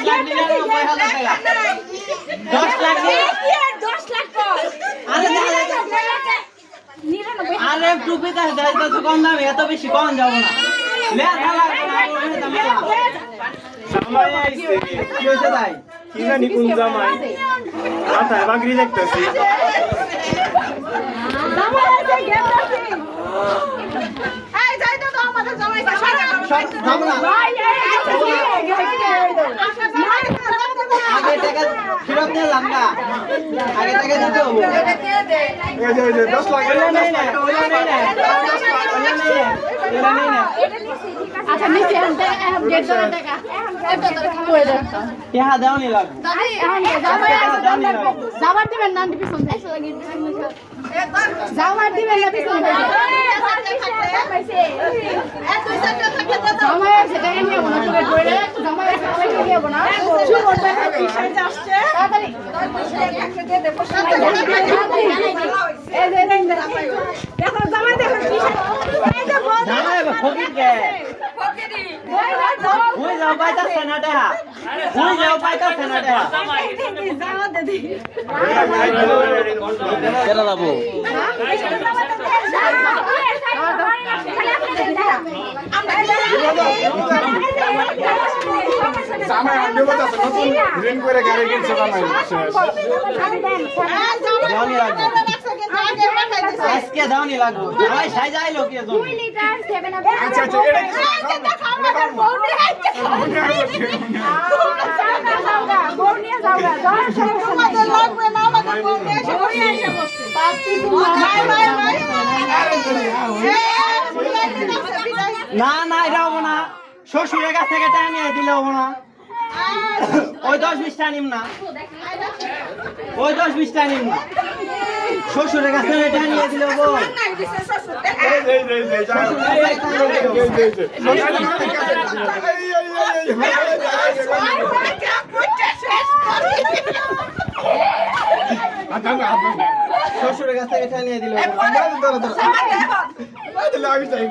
লাখ 99,000 টাকা 10 লাখ আরে টুপি তো দেয় তো কম দামে এত বেশি কম যাবো না লেখা লাগবে না জামাই আইছে কি হয়েছে তাই কি জানি কোন জামাই মাথায় বাগড়ি দেখতেছি যাবো না আগে টাকা ফেরত নিলাম না আগে টাকা দিতে হবো এই যে 10 লাখ নেই না আচ্ছা নিচে গেট ধরে টাকা টাকা দেওয়া নি লাগবে যাবার দিবেন না পিছন যাবার দিবেন না পিছন জামাই আছে টাকা নিয়ে না তোকে ধরে জামাই আছে টাকা নিয়ে না শুরু করতে আসছে তাড়াতাড়ি এই যে দেখো জামাই দেখো এই যে জামাই ফকির কে ওই যাও পাইতা সেনাটা ওই যাও পাইতা সেনাটা কেরা যাবো জামাই আন্ডে বলতাছে নতুন ঋণ করে গাড়ি কিনছে জামাই দেওয়ানি লাগবে আজকে দেওয়ানি লাগবে জামাই সাই যাই লোক এজন আচ্ছা আচ্ছা এটা কি না না এটা হবো না শ্বশুরের কাছ থেকে টাকা নিয়ে দিলে হবো না ওই 10-20 টা নিম না ওই 10-20 টা নিম না শ্বশুরের কাছ থেকে টাকা নিয়ে দিলে হবো শ্বশুরের কাছ থেকে টাকা নিয়ে দিলে হবো আমি চাই